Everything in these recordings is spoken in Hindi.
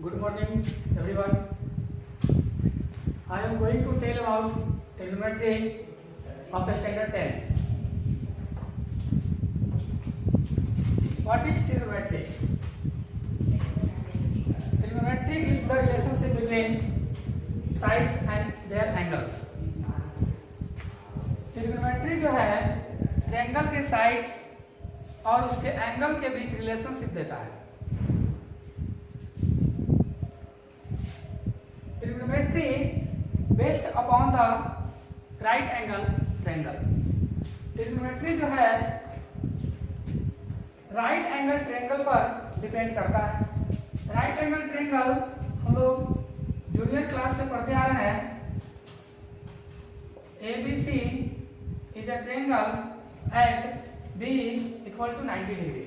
Good morning, everyone. I am going to tell about trigonometry of standard 10. What is trigonometry? Trigonometry is the relationship between sides and their angles. Trigonometry जो है ट्रायंगल के साइड्स और उसके एंगल के बीच रिलेशनशिप देता है. Trigonometry based upon the right angle triangle. Trigonometry जो है राइट एंगल ट्रायंगल पर डिपेंड करता है. राइट एंगल ट्रायंगल हम लोग जूनियर क्लास से पढ़ते आ रहे हैं. ABC is a triangle at B equal to 90 degree.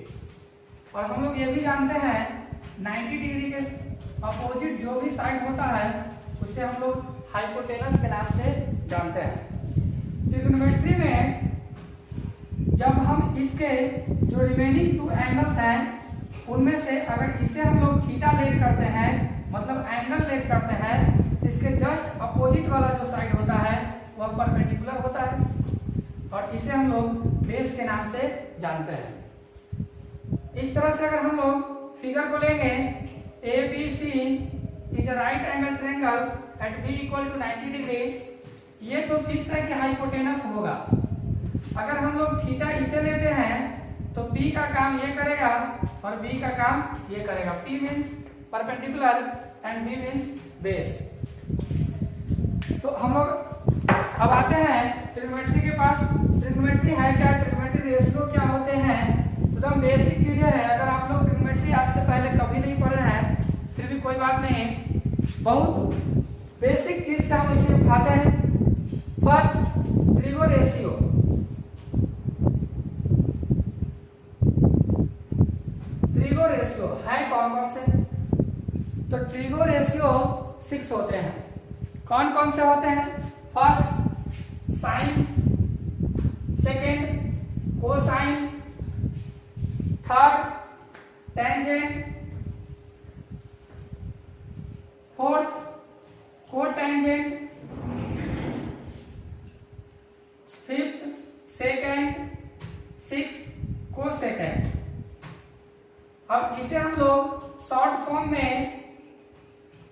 और हम लोग ये भी जानते हैं 90 डिग्री के अपोजिट जो भी साइड होता है उसे हम लोग हाइपोटेनस के नाम से जानते हैं. ट्रिग्नोमेट्री में जब हम इसके जो रिमेनिंग टू एंगल्स हैं उनमें से अगर इसे हम लोग थीटा लेट करते हैं मतलब एंगल लेट करते हैं, इसके जस्ट अपोजिट वाला जो साइड होता है वह परपेंडिकुलर होता है और इसे हम लोग बेस के नाम से जानते हैं. इस तरह से अगर हम लोग फिगर को लेंगे ABC is a right angle triangle at B equal to 90 degree, ये तो फिक्स है कि हाइपोटेनस होगा. अगर हम लोग थीटा इसे लेते हैं तो P का काम ये करेगा और B का काम ये करेगा. P means perpendicular and B means base. तो हम लोग अब आते हैं ट्रिग्नोमेट्री के पास. ट्रिग्नोमेट्री है क्या, ट्रिग्नोमेट्री रेशियो क्या होते हैं, एकदम बेसिक चीजें हैं. अगर आप लोग ट्रिग्नोमेट्री आज से पहले कभी नहीं पढ़े हैं फिर भी कोई बात नहीं, बहुत बेसिक चीज से हम इसे उठाते हैं. First trigo ratio. Trigo ratio है कौन कौन से, तो ट्रिगो रेशियो 6 होते हैं. कौन कौन से होते हैं, first sine, second cosine, third tangent, fourth cotangent, fifth secant, six cosecant. अब इसे हम लोग शॉर्ट फॉर्म में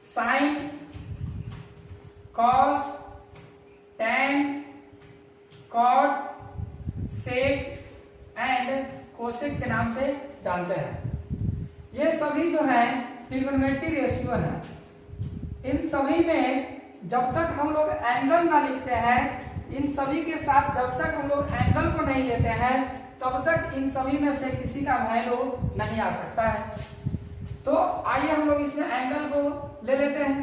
sine, cos, tan, cot, sec and cosec के नाम से जानते हैं. ये सभी जो है ट्रिग्नोमेट्री रेशियो है. इन सभी में जब तक हम लोग एंगल ना लिखते हैं, इन सभी के साथ जब तक हम लोग एंगल को नहीं लेते हैं तब तक इन सभी में से किसी का वैल्यू नहीं आ सकता है. तो आइए हम लोग इसमें एंगल को ले लेते हैं.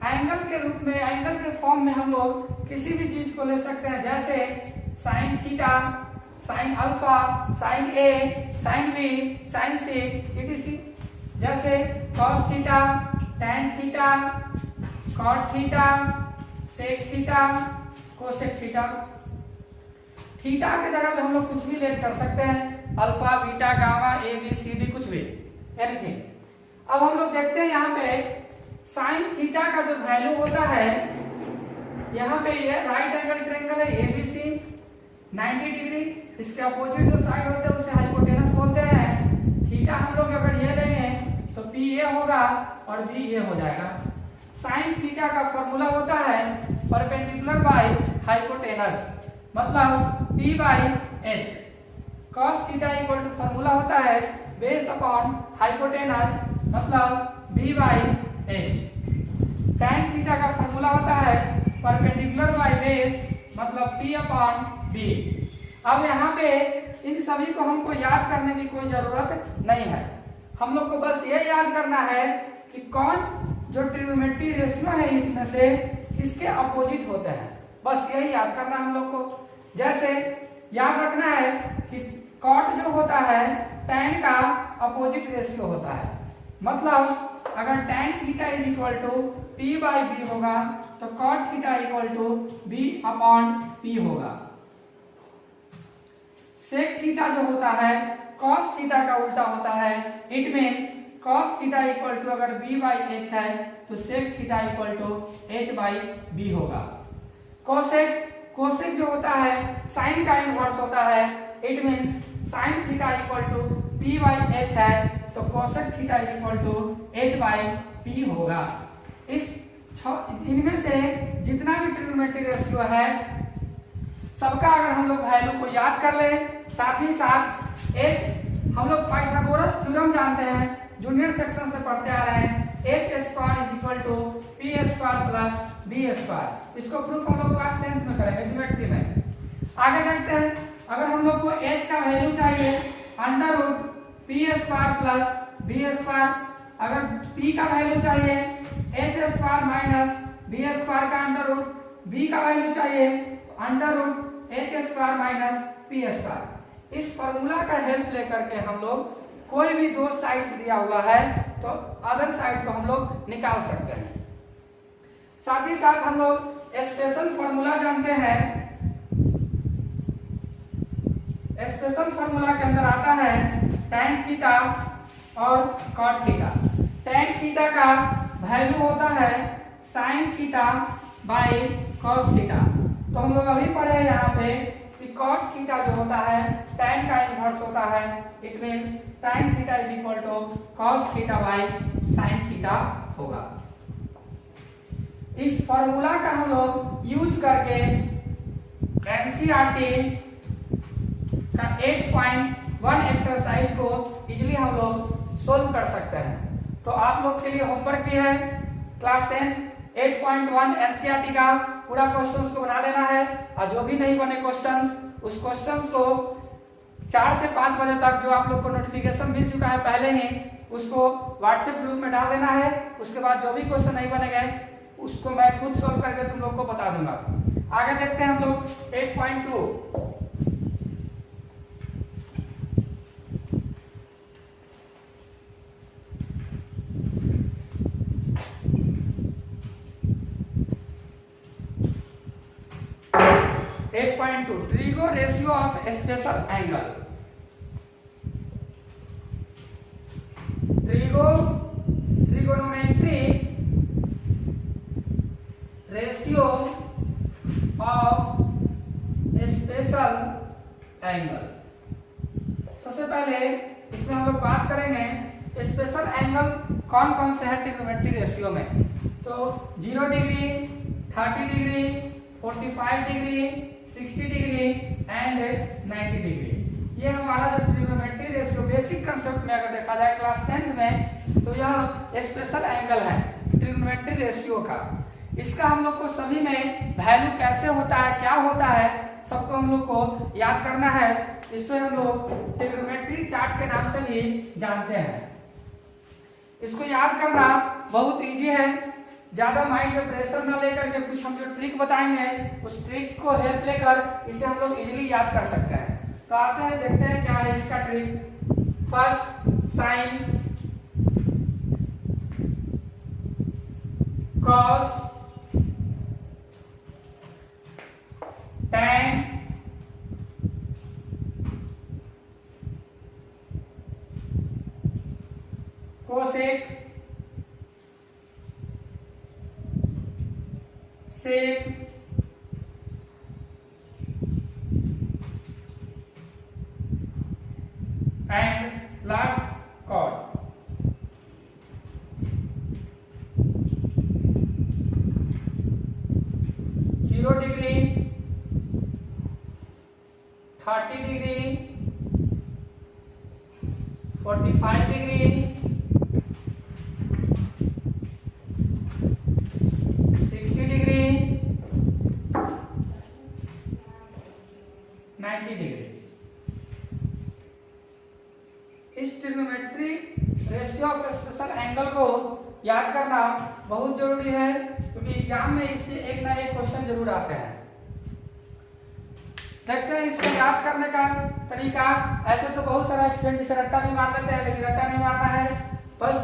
एंगल के रूप में, एंगल के फॉर्म में हम लोग किसी भी चीज को ले सकते हैं, जैसे sine theta, sine alpha, sine A, sine B, sine C etc. जैसे cos theta, tan theta, cot theta, sec theta, cosec theta. Theta की जगह पे हम लोग कुछ भी लेट कर सकते हैं, alpha, beta, gamma, A B C D, कुछ भी, एनीथिंग. अब हम लोग देखते हैं यहाँ पे साइन थीटा का जो वैल्यू होता है, यहाँ पे ये राइट एंगल ट्रायंगल है ABC 90 डिग्री, इसके अपोजिट जो साइड होते हैं उसे हाइपोटेनस बोलते हैं. थीटा हम लोग अगर ये लेंगे तो P ये होगा और B ये हो जाएगा. साइन थीटा का फॉर्मूला होता है परपेंडिकुलर बाय हाइपोटेनस मतलब P by H. Cos theta equal to formula होता है बेस अपॉन हाइपोटेनस मतलब B by H. tan theta का फॉर्मूला होता है परपेंडिकुलर बाय बेस मतलब P अपॉन B. अब यहाँ पे इन सभी को हमको याद करने की कोई जरूरत नहीं है. हम लोग को बस ये याद करना है कि कौन जो ट्रिग्नोमेट्री रेशियो है इसमें से किसके अपोजिट होते हैं, बस यही याद करना हम लोग को. जैसे याद रखना है कि कॉट जो होता है tan का अपोजिट रेशियो होता है, मतलब अगर tan theta is equal to P by B होगा तो cot theta equal to B upon P होगा. सेक थीटा जो होता है cos थीटा का उल्टा होता है. It means cos theta equal to अगर b बाई एच है तो sec theta equal to h by b होगा। कोसेक जो होता है साइन का इनवर्स होता है, it means sine theta equal to p by H है तो cosec theta equal to h by p होगा। इनमें से जितना भी ट्रिग्नोमेट्रिक रेशियो है सबका अगर हम लोग वैल्यू को याद कर ले, साथ ही साथ h हम लोग पाइथागोरस थ्योरम जानते हैं, जूनियर सेक्शन से पढ़ते आ रहे हैं, h square is equal to p square plus b square. इसको प्रूफ हम लोग क्लास 10th में करेंगे ज्योमेट्री में। आगे देखते हैं, अगर हम लोग को h का वैल्यू चाहिए under root p square plus b square, अगर p का वैल्यू चाहिए h square minus b square का अंडर रूट, b का वैल्यू चाहिए तो under root h square minus p square. इस फॉर्मूला का हेल्प लेकर के हम लोग कोई भी दो साइड्स दिया हुआ है तो अदर साइड को हम लोग निकाल सकते हैं। साथ ही साथ हम लोग स्पेशल फॉर्मूला जानते हैं। स्पेशल फॉर्मूला के अंदर आता है tan थीटा और cot थीटा। tan थीटा का वैल्यू होता है sin theta by cos theta. तो हम लोग अभी पढ़े हैं यहाँ पे कि cot थीटा जो होता है tan का इनवर्स होता है, it means tan theta is equal to cos theta by sin theta होगा। इस फॉर्मूला का हम लोग यूज करके एनसीईआरटी का 8.1 एक्सरसाइज को इजीली हम लोग सोल्व कर सकते हैं। तो आप लोग के लिए होमवर्क भी है क्लास 10 8.1 एनसीईआरटी का पूरा क्वेश्चंस को बना लेना है, और जो भी नहीं बने क्वेश्चंस उस क्वेश्चंस को 4 से 5 बजे तक जो आप लोग को नोटिफिकेशन मिल चुका है पहले ही उसको व्हाट्सएप ग्रुप में डाल देना है। उसके बाद जो भी क्वेश्चन नहीं बनेंगे उसको मैं खुद सॉल्व करके तुम लोग को बता दूंगा। आगे देखते हैं हम लोग 8.2। Trigo ratio of special angle. Trigonometric ratio of special angle. सबसे पहले इसमें हम लोग बात करेंगे स्पेशल एंगल कौन कौन से है ट्रिग्नोमेट्रिक रेशियो में। तो 0 degree, 30 degree, 45 degree, 60 degree and 90 degree. ये हमारा जो ट्रिग्नोमेट्रिक रेशियो बेसिक कंसेप्ट में अगर देखा जाए क्लास 10th में तो यह स्पेशल एंगल है ट्रिग्नोमेट्रिक रेशियो का। इसका हम लोग को सभी में वैल्यू कैसे होता है, क्या होता है, सबको हम लोग को याद करना है। इससे हम लोग ट्रिग्नोमेट्रिक चार्ट के नाम से भी जानते हैं। इसको याद करना बहुत इजी है, ज्यादा माइंड में प्रेशर न लेकर के कुछ हम जो ट्रिक बताएंगे उस ट्रिक को हेल्प लेकर इसे हम लोग इजीली याद कर सकते हैं। तो आते हैं, देखते हैं क्या है इसका trick. First sine cos tan cosec sec and last cot. 0 degree, 30 degree, 45 degree, 60 degree, 90 degree. इस trigonometric ratio of special angle को याद करना बहुत जरूरी है, क्योंकि एग्जाम में इससे एक ना एक क्वेश्चन जरूर आते हैं। देखते हैं इसको याद करने का तरीका। ऐसे तो बहुत सारा स्टूडेंट इसे रट्टा भी मार लेते हैं, लेकिन रट्टा नहीं मारना है। बस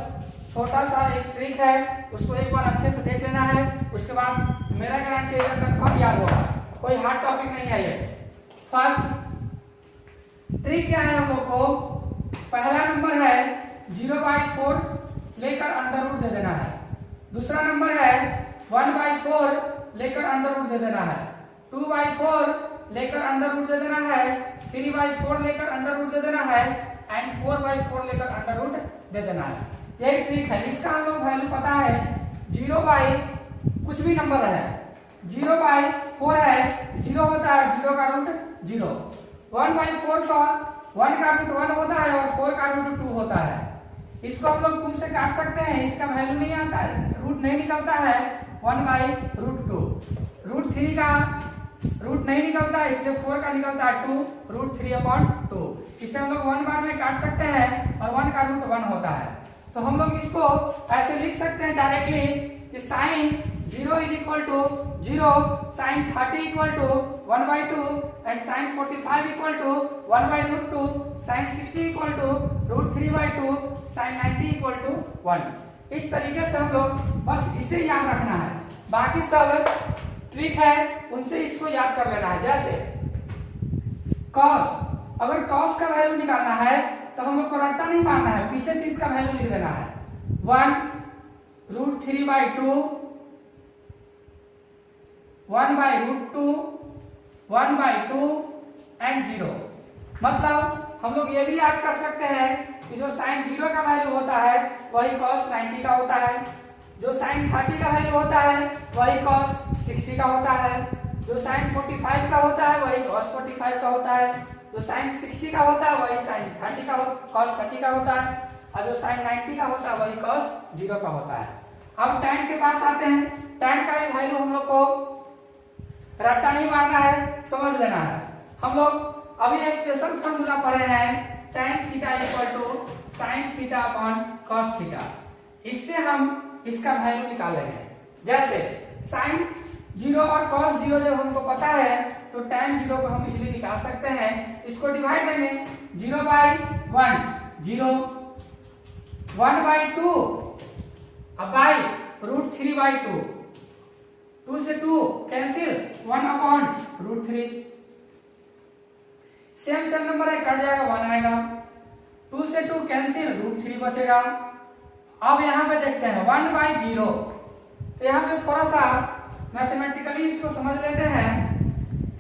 छोटा सा एक ट्रिक है, उसको एक बार अच्छे से देख लेना है, उसके बाद मेरा गारंटी है कंफर्म याद होगा। कोई हार्ड टॉपिक नहीं है ये। फर्स्ट ट्रिक क्या है हम लोग को, पहला नंबर है 0/4 लेकर अंडर रूट दे देना है। दूसरा नंबर है 1/4 लेकर अंडर रूट दे देना है, 2/4 लेकर अंडर रूट दे देना है, 3/4 लेकर अंडर रूट दे देना है एंड 4/4 लेकर अंडर रूट दे देना है। यही ट्रिक है। इसका हम लोग वैल्यू पता है 0 बाई कुछ भी नंबर है, 0/4 है, 0 होता है, 0 का रूट 0, 1/4 का 1 का रूट 1 होता है और 4 का रूट 2 होता है। इसको हम लोग 2 से काट सकते हैं, इसका वैल्यू नहीं आता है, रूट नहीं निकलता है 1/√2। √3 का रूट नहीं निकलता है, इसलिए 4 का निकलता है 2, √3/2। इसे हम लोग 1 बार में काट सकते हैं और 1 का रूट 1 होता है। तो हम लोग इसको ऐसे लिख सकते हैं डायरेक्टली कि sin 0 = 0, sin 30 = 1/2 and sin 45 = 1/√2, sin 60 = √3/2, sin 90 = 1। इस तरीके से हम लोग बस इसे याद रखना है, बाकी सब ट्रिक है उनसे इसको याद कर लेना है। जैसे cos, अगर cos का वैल्यू निकालना है तो हम लोग को रट्टा नहीं मारना है, पीछे से इसका वैल्यू लिख देना है 1√3/2, 1/√2, 1/2 एंड 0। मतलब हम लोग ये भी याद कर सकते हैं कि जो sin 0 का वैल्यू होता है वही cos 90 का होता है, जो sin 30 का वैल्यू होता है वही cos 60 का होता है, जो sin 45 का होता है वही cos 45 का होता है, जो sin 60 का होता है वही sin 30 का cos 30 का होता है, और जो sin 90 का होता है वही cos 0 का होता है। अब tan के पास आते हैं। tan का भी वैल्यू हम लोग को रट्टा नहीं मारना है, समझ लेना है। हम लोग अभी स्पेशल फॉर्मूला पढ़े हैं tan थीटा = sin θ/cos θ। इससे हम इसका वैल्यू निकाल लेंगे। जैसे sin 0 और cos 0 जब हमको पता है तो tan 0 को हम इजीली निकाल सकते हैं। इसको डिवाइड देंगे 0/1 0, 1/2 अब बाई √3/2, 2 से 2 कैंसिल, 1/√3। सेम नंबर है, कट जाएगा 1 आएगा, 2 से 2 कैंसिल, √3 बचेगा। अब यहाँ पे देखते हैं 1/0, तो यहाँ पे थोड़ा सा मैथमेटिकली इसको समझ लेते हैं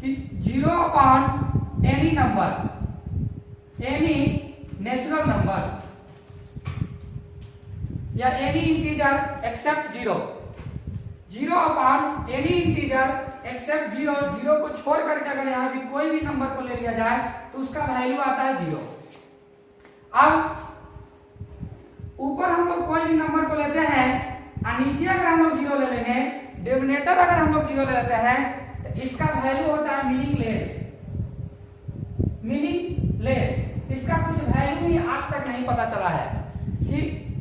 कि 0/any number, any natural number या any integer except 0, 0/any integer except 0, 0 को छोड़ करके अगर यहाँ भी कोई भी नंबर को ले लिया जाए तो उसका वैल्यू आता है 0। अब ऊपर हम लोग कोई भी नंबर को लेते हैं और नीचे अगर हम लोग 0 ले लेंगे, डिनोमिनेटर अगर हम लोग 0 ले लेते हैं तो इसका वैल्यू होता है मीनिंगलेस। इसका कुछ वैल्यू ही आज तक नहीं पता चला है कि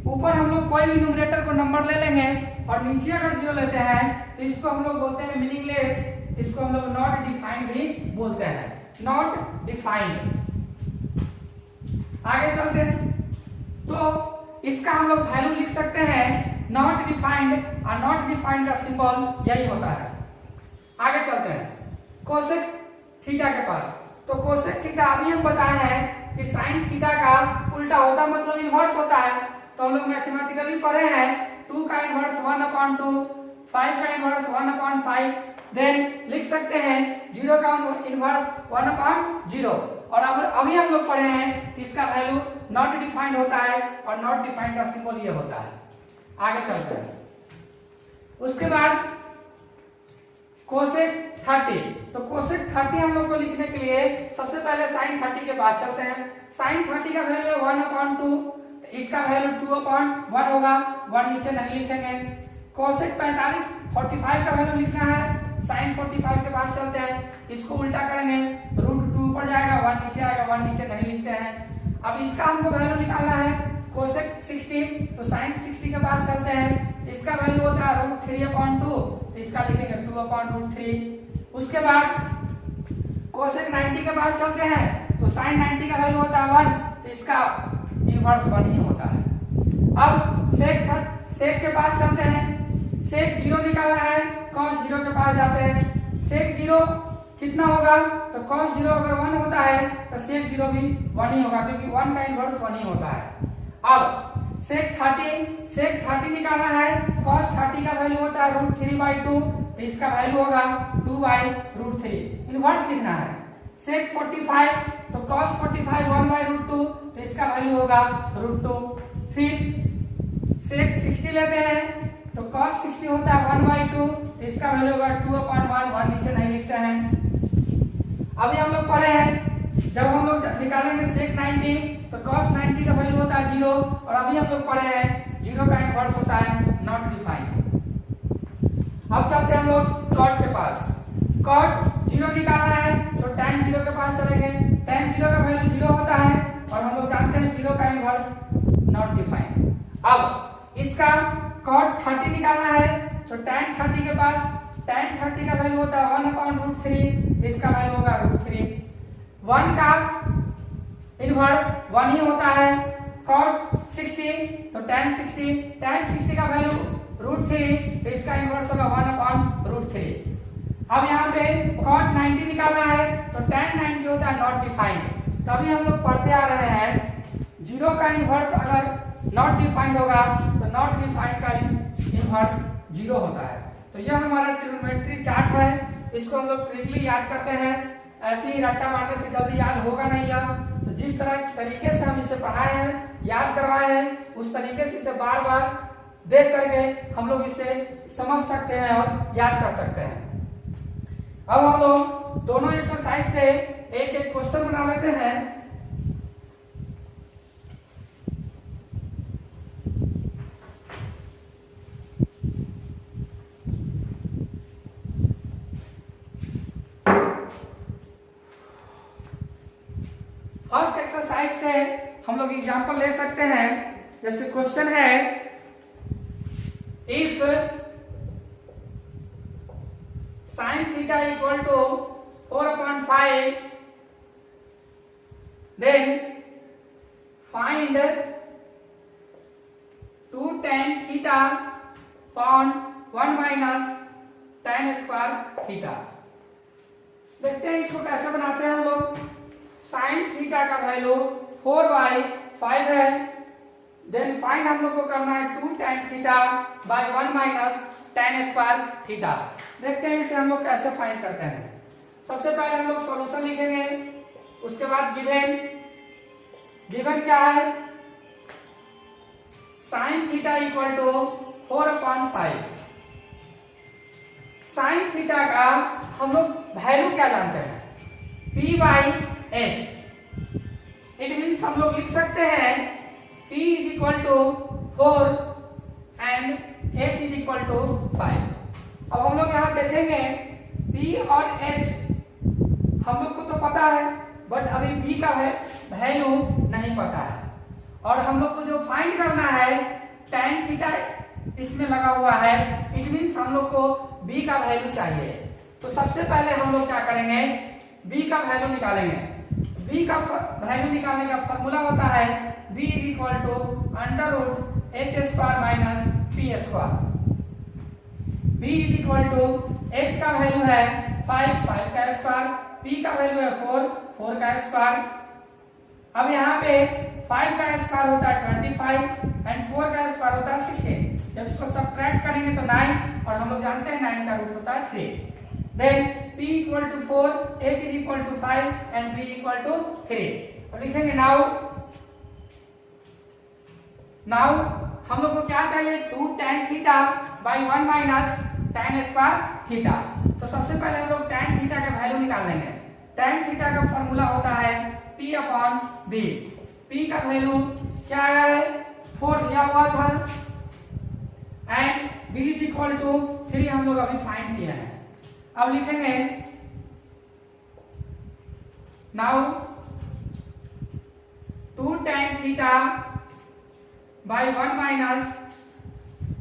ऊपर हम लोग कोई भी न्यूमरेटर को नंबर ले लेंगे और नीचे अगर 0 लेते हैं तो इसको हम लोग बोलते हैं मीनिंगलेस, इसको हम लोग नॉट डिफाइंड भी बोलते हैं, नॉट डिफाइंड। आगे चलते हैं तो इसका हम लोग वैल्यू लिख सकते हैं नॉट डिफाइंड, और नॉट डिफाइंड का सिंबल यही होता है। आगे चलते हैं कोसेक थीटा के पास। तो कोसेक थीटा अभी हम बताए हैं कि साइन थीटा का उल्टा होता मतलब इनवर्स होता है। तो हम लोग मैथमेटिकली पढ़े हैं 2 का इनवर्स 1/2, 5 का इनवर्स 1/5, देन लिख सकते हैं 0 का इनवर्स 1/0। और अब अभी हम लोग पढ़े हैं कि इसका वैल्यू नॉट डिफाइंड होता है और नॉट डिफाइंड का सिंबल ये होता है। आगे चलते हैं उसके बाद कोसेक 30। तो कोसेक 30 हम लोग को लिखने के लिए सबसे पहले साइन 30 के पास चलते हैं। साइन 30 का वैल्यू 1/2, तो इसका वैल्यू 2/1 होगा, 1 नीचे नहीं लिखेंगे। कोसेक 45 का वैल्यू लिखना है, साइन 45 के पास चलते हैं, इसको उल्टा करेंगे, √2 ऊपर जाएगा, 1 नीचे आएगा, 1 नीचे नहीं लिखते हैं। अब इसका हमको वैल्यू निकालना है कोसेक 60, तो साइन 60 के पास चलते हैं, इसका वैल्यू होता है √3/2, तो इसका लिखेंगे 2/√3। उसके बाद कोसेक 90 के पास चलते हैं, तो साइन 90 का वैल्यू होता है 1, तो इसका इनवर्स 1 ही होता है। अब सेक के पास चलते हैं, सेक 0 निकालना है, cos 0 के पास जाते हैं। सेक 0 कितना होगा, तो cos 0 अगर 1 होता है तो सेक 0 भी 1 ही होगा, क्योंकि 1 का इनवर्स 1 ही होता है। अब सेक 30 निकालना है, cos 30 का वैल्यू होता है √3/2, तो इसका वैल्यू होगा 2/√3। इनवर्स लिखना है। सेक 45, तो cos 45 1/√2, तो इसका वैल्यू होगा √2। फिर सेक 60 लेते हैं, तो cos 60 होता है 1/2, तो इसका वैल्यू होगा 2/1, 1 नीचे नहीं लिखते हैं। अभी हम लोग पढ़े हैं जब हम लोग निकालेंगे सेक 90, तो cos 90 का वैल्यू होता है 0, और अभी हम लोग पढ़े हैं 0 का इनवर्स होता है नॉट डिफाइंड। अब चलते हैं हम लोग कॉट के पास। कॉट 0 निकालना है, तो tan 0 के पास चलेंगे। tan 0 का वैल्यू 0 होता है, और हम लोग जानते हैं 0 का इनवर्स नॉट डिफाइंड। अब इसका cot 30 निकालना है, तो tan 30 के पास tan 30 का वैल्यू होता है 1/√3, इसका वैल्यू होगा √3। 1 का इनवर्स 1 ही होता है। cot 60, तो tan 60 का वैल्यू √3, तो इसका इनवर्स होगा 1/√3। अब यहाँ पे cot 90 निकालना है, तो tan 90 होता है नॉट डिफाइंड। तो अभी हम लोग पढ़ते आ रहे हैं 0 का इनवर्स अगर नॉट डिफाइंड होगा, तो नॉट डिफाइंड का इनवर्स 0 होता है। तो यह हमारा ट्रिग्नोमेट्री चार्ट है, इसको हम लोग ट्रिकली याद करते हैं। ऐसे ही रट्टा मारने से जल्दी याद होगा नहीं यह। तो जिस तरीके से हम इसे पढ़ाए हैं, याद करवाए हैं, उस तरीके से इसे बार बार देख करके हम लोग इसे समझ सकते हैं और याद कर सकते हैं। अब हम लोग दोनों एक्सरसाइज से एक एक क्वेश्चन बना लेते हैं। फर्स्ट एक्सरसाइज से हम लोग एग्जांपल ले सकते हैं। जैसे क्वेश्चन है, if sin theta equal to 4/5, then find 2 tan theta upon 1 - tan square theta. देखते हैं इसको कैसे बनाते हैं हम लोग। sin थीटा का वैल्यू 4/5 है, देन फाइंड हम लोग को करना है 2 tan theta by 1 - tan square theta. देखते हैं इसे हम लोग कैसे फाइंड करते हैं। सबसे पहले हम लोग सॉल्यूशन लिखेंगे, उसके बाद गिवन क्या है, sin theta equal to 4/5। sin theta का हम लोग वैल्यू क्या जानते हैं, p/h। इट मीन्स हम लोग लिख सकते हैं p = 4 एंड h = 5। अब हम लोग यहाँ देखेंगे p और h हम लोग को तो पता है, बट अभी p का वैल्यू नहीं पता है। और हम लोग को जो फाइंड करना है, tan थीटा इसमें लगा हुआ है, इट मीन्स हम लोग को b का वैल्यू चाहिए। तो सबसे पहले हम लोग क्या करेंगे, b का वैल्यू निकालेंगे। b का वैल्यू निकालने का फॉर्मूला होता है b = √h² - p²। b = h का वैल्यू है 5 का स्क्वायर, p का वैल्यू है 4 का स्क्वायर। अब यहाँ पे 5 का स्क्वायर होता है 25 एंड 4 का स्क्वायर होता है 16। जब इसको सब्ट्रैक्ट करेंगे तो 9, और हम लोग जानते हैं 9 का रूट होता है 3। Then p = 4, h = 5 and b = 3। और लिखेंगे नाउ हम लोग को क्या चाहिए, 2 tan theta by 1 - tan square theta. तो सबसे पहले हम लोग tan थीटा का वैल्यू निकाल लेंगे। tan थीटा का फॉर्मूला होता है p/b। p का वैल्यू क्या आया है, 4 दिया हुआ था, एंड b = 3 हम लोग अभी फाइंड किया है। अब लिखेंगे now 2 tan theta by 1 -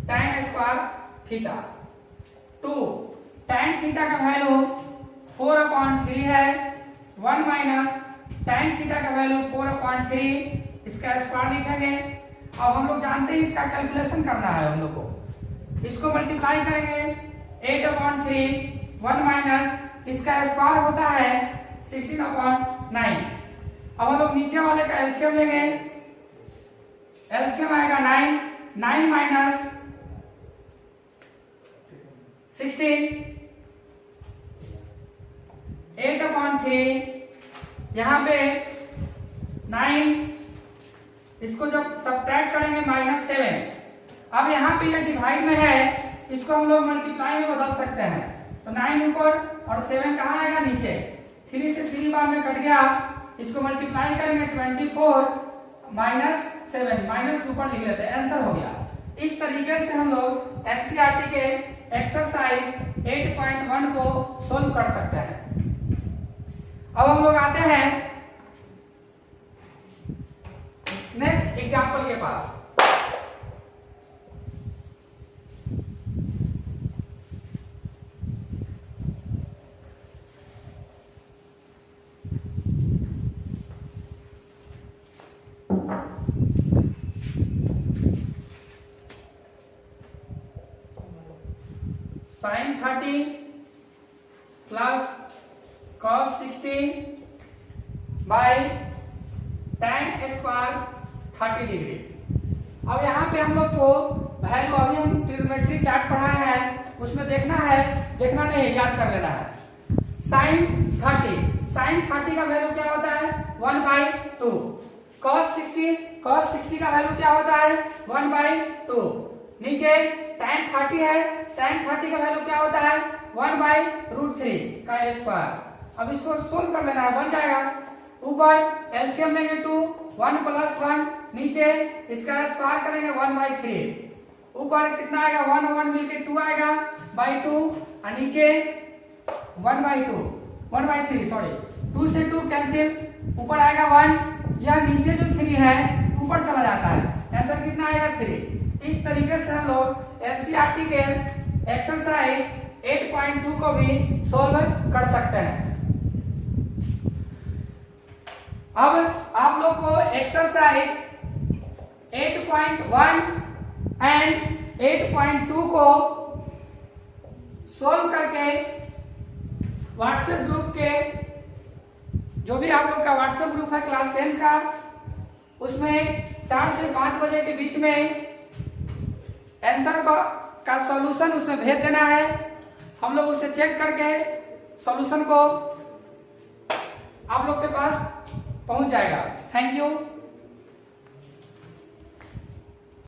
tan square theta. 2 tan theta का वैल्यू 4/3 है, 1 - tan थीटा का वैल्यू 4/3, इसका स्क्वायर लिखेंगे। अब हम लोग जानते हैं इसका कैलकुलेशन करना है हम लोग को। इसको मल्टीप्लाई करेंगे 8/3, 1 - इसका स्क्वायर होता है 16/9। अब हम लोग नीचे वाले का एलसीएम लेंगे, एलसीएम आएगा 9, 9 माइनस 16, 8/3, यहाँ पे 9, इसको जब सब्ट्रैक्ट करेंगे -7। अब यहाँ पे ये डिवाइड में है, इसको हम लोग मल्टीप्लाई में बदल सकते हैं। तो 9 ऊपर और 7 कहाँ आएगा नीचे। 3 से 3 बार में कट गया, इसको मल्टीप्लाई करेंगे 24 -7 माइनस ऊपर लिख लेते हैं, आंसर हो गया। इस तरीके से हम लोग एनसीईआरटी के एक्सरसाइज 8.1 को सोल्व कर सकते हैं। अब हम लोग आते हैं नेक्स्ट एग्जाम्पल के पास। sin 30 plus cos 60 by tan square 30 degree. अब यहाँ पे हम लोग को वैल्यू, अभी हम ट्रिग्नोमेट्री चार्ट पढ़ाए हैं, उसमें देखना नहीं, याद कर लेना है। sin 30 का वैल्यू क्या होता है 1/2। cos 60 का वैल्यू क्या होता है 1/2। नीचे tan 30 है, tan 30 का वैल्यू क्या होता है 1/√3 का स्क्वायर। अब इसको सोल्व कर लेना है, बन जाएगा। ऊपर एलसीएम लेंगे 2, 1 + 1, नीचे इसका स्क्वायर करेंगे 1/3। ऊपर कितना आएगा 1 और 1 मिलके 2 आएगा /2, और नीचे 1/3 सॉरी 2 से 2 कैंसिल, ऊपर आएगा 1, या नीचे जो 3 है ऊपर चला जाता है, आंसर कितना आएगा 3। इस तरीके से हम लोग एनसीईआरटी के एक्सरसाइज 8.2 को भी सोल्व कर सकते हैं। अब आप लोग को एक्सरसाइज 8.1 एंड 8.2 को सोल्व करके व्हाट्सएप ग्रुप के, जो भी आप लोग का व्हाट्सएप ग्रुप है क्लास 10 का, उसमें 4 से 5 बजे के बीच में आंसर का सॉल्यूशन उसमें भेज देना है। हम लोग उसे चेक करके सॉल्यूशन को आप लोग के पास पहुंच जाएगा। Thank you.